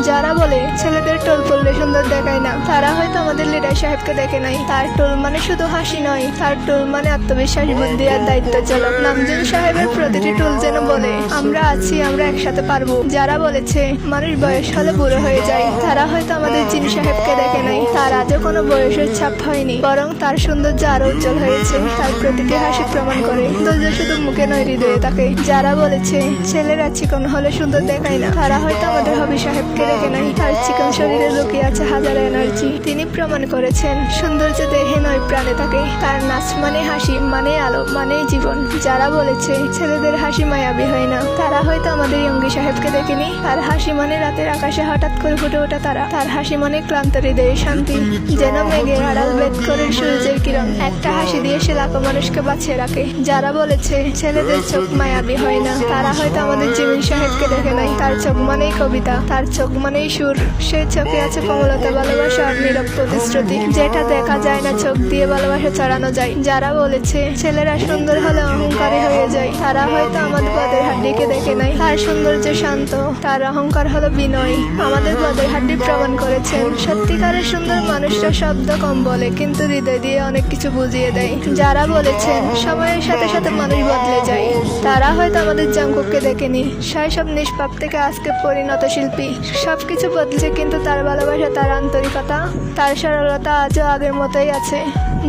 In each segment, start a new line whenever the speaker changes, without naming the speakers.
যারা বলে ছেলেদের টোল পড়লে সুন্দর দেখায় না, তারা হয়তো আমাদের লিডার সাহেবকে দেখে নাই। তার টোল মানে শুধু হাসি নয়, তার টোল মানে আত্মবিশ্বাস, বুদ্ধি আর দায়িত্ব চালক। নামজুন সাহেবের প্রতিটি টোল যেন বলে আমরা আছি, আমরা একসাথে পারবো। যারা বলেছে মানুষ বয়স হলে বুড়ো হয়ে যায়, তারা হয়তো আমাদের জিন সাহেবকে দেখে নাই। তার আজও কোনো বয়সের ছাপ হয়নি, বরং তার সৌন্দর্য আরো উজ্জ্বল হয়েছে। তার প্রতিটি হাসি প্রমাণ করে সৌন্দর্য শুধু মুখে নয়, হৃদয়ে থাকে। যারা বলেছে ছেলেরা চিকন হলে সুন্দর দেখায় না, তারা হয়তো আমাদের হবি সাহেবকে দেখে নাই। তার চিকন শরীরে লুকিয়ে আছে হাজার এনার্জি। তিনি প্রমাণ করেছেন সৌন্দর্য দেহে নয়, প্রাণে থাকে। তার নাচ মানে হাসি, মানে আলো, মানে জীবন। যারা বলেছে ছেলেদের হাসি মায়াবী হয় না, তারা হয়তো আমাদের ইয়ঙ্গি সাহেবকে দেখেনি। তার হাসি মানে রাতের আকাশে হঠাৎ করে ফুটে ওঠা তারা। তার হাসি মানে ক্লান্ত হৃদয়ে শান্তি, যেন মেঘের আড়াল ভেদ করে সূর্যের কিরণ। একটা হাসি দিয়ে সে লাখো মানুষকে বাঁচিয়ে রাখে। যারা বলেছে ছেলেদের চোখ মায়াবী হয় না, তারা হয়তো আমাদের জিমিন সাহেবকে দেখে নাই। তার চোখ মানেই কবিতা, তার চোখ মানেই সুর। সেই চোখে আছে কোমলতা, ভালোবাসা আর নীরব প্রতিশ্রুতি, যেটা দেখা যায় না, চোখ দিয়ে ভালোবাসা চড়ানো যায়। যারা বলেছে ছেলেরা সুন্দর হলে অহংকারী হয়ে যায়, তারা হয়তো আমাদের পদের হাড্ডিকে দেখে নাই। তার সৌন্দর্য শান্ত, তার অহংকার হলো বিনয়। আমাদের পদের হাড্ডি প্রমাণ করেছেন সত্যিকারের সুন্দর মানুষরা শব্দ কম বলে, কিন্তু হৃদয় দিয়ে অনেক কিছু বুঝিয়ে দেয়। যারা বলেছেন সময়ের সাথে সাথে মানুষ বদলে যায়, তারা হয়তো আমাদের জাঙ্কুককে দেখেনি। শৈশব নিষ্পাপ থেকে আজকে পরিণত শিল্পী। সবকিছু বদলেছে, কিন্তু তার ভালোবাসা, তার আন্তরিকতা, তার সরলতা আজও আগের মতোই আছে।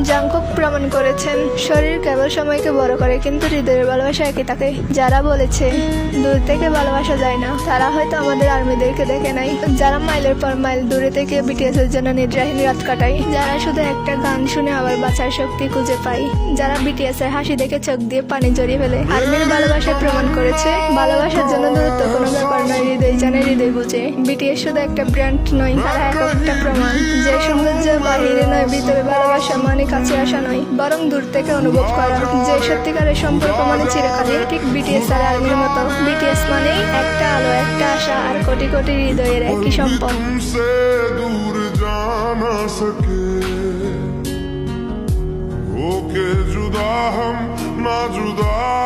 জাঙ্কুক প্রমাণ করেছেন শরীর কেবল সময়কে বড় করে, কিন্তু হৃদয়ের ভালোবাসা একই থাকে। যারা বলেছে দূর থেকে ভালোবাসা যায় না, তারা হয়তো আমাদের আর্মিদেরকে দেখে নাই। যারা মাইলের পর মাইল দূরে থেকে বিটিএস এর জন্য নিদ্রাহীন রাত কাটায়, যারা শুধু একটা গান শুনে আবার বাঁচার শক্তি খুঁজে পায়, যারা বিটিএস এর হাসি দেখে চোখ দিয়ে পানি জড়িয়ে ফেলে। আর্মির ভালোবাসা প্রমাণ করেছে ভালোবাসার জন্য দূরত্ব কোনো ব্যাপার নয়, হৃদয় জানে, হৃদয় বুঝে। বিটিএস শুধু একটা ব্র্যান্ড নয়, তারা একটা প্রমাণ যে সৌন্দর্য বাহিরে নয়, ভিতরে ভালোবাসা মানে কাছে আসা নয়, বরং দূর থেকে অনুভব করা। যে সত্যিকারের সম্পর্ক মানে চিরকালীন, ঠিক বিটিএস আর আর্মির মতো। বিটিএস মানে একটা আলো, একটা আশা আর কোটি কোটি হৃদয়ের একই সম্পদ।
होके जुदा हम ना जुदा